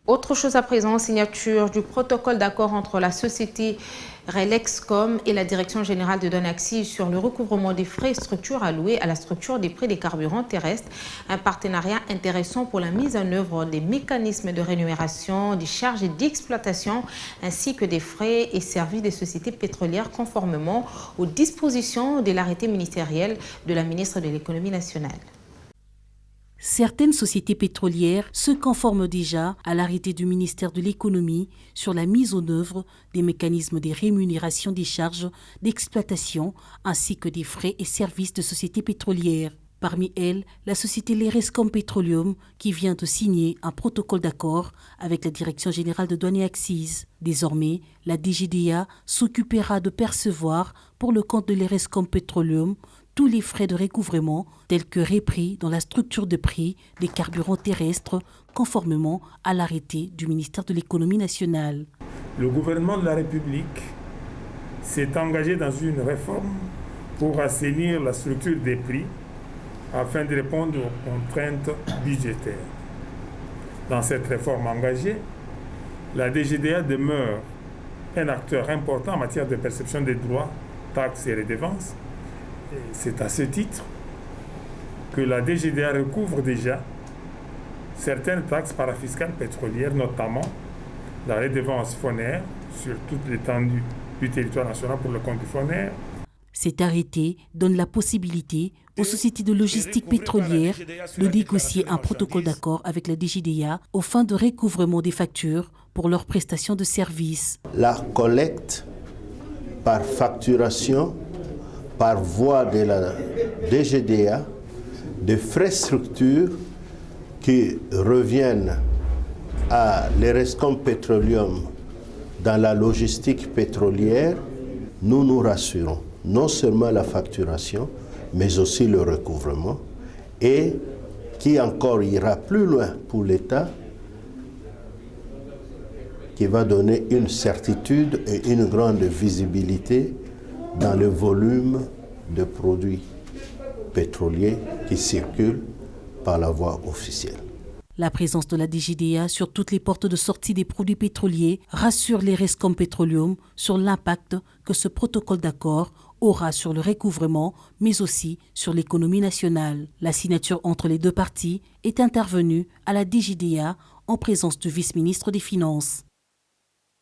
Autre chose à présent, signature du protocole d'accord entre la société Relexcom et la Direction générale de Donaxi sur le recouvrement des frais et structures alloués à la structure des prix des carburants terrestres. Un partenariat intéressant pour la mise en œuvre des mécanismes de rémunération, des charges d'exploitation ainsi que des frais et services des sociétés pétrolières conformément aux dispositions de l'arrêté ministériel de la ministre de l'Économie nationale. Certaines sociétés pétrolières se conforment déjà à l'arrêté du ministère de l'Économie sur la mise en œuvre des mécanismes de rémunération des charges d'exploitation ainsi que des frais et services de sociétés pétrolières. Parmi elles, la société Lerescom Petroleum qui vient de signer un protocole d'accord avec la Direction générale de douane et accises. Désormais, la DGDA s'occupera de percevoir pour le compte de Lerescom Petroleum tous les frais de recouvrement tels que repris dans la structure de prix des carburants terrestres conformément à l'arrêté du ministère de l'Économie nationale. Le gouvernement de la République s'est engagé dans une réforme pour assainir la structure des prix afin de répondre aux contraintes budgétaires. Dans cette réforme engagée, la DGDA demeure un acteur important en matière de perception des droits, taxes et redevances. C'est à ce titre que la DGDA recouvre déjà certaines taxes parafiscales pétrolières, notamment la redevance FONER sur toute l'étendue du territoire national pour le compte du FONER. Cet arrêté donne la possibilité aux sociétés de logistique pétrolière de négocier un protocole d'accord avec la DGDA aux fins de recouvrement des factures pour leurs prestations de services. La collecte par facturation par voie de la DGDA de frais structure qui reviennent à Lerescom Petroleum dans la logistique pétrolière, nous nous rassurons non seulement la facturation, mais aussi le recouvrement, et qui encore ira plus loin pour l'État, qui va donner une certitude et une grande visibilité dans le volume de produits pétroliers qui circulent par la voie officielle. La présence de la DGDA sur toutes les portes de sortie des produits pétroliers rassure Lerescom Petroleum sur l'impact que ce protocole d'accord aura sur le recouvrement, mais aussi sur l'économie nationale. La signature entre les deux parties est intervenue à la DGDA en présence du vice-ministre des Finances.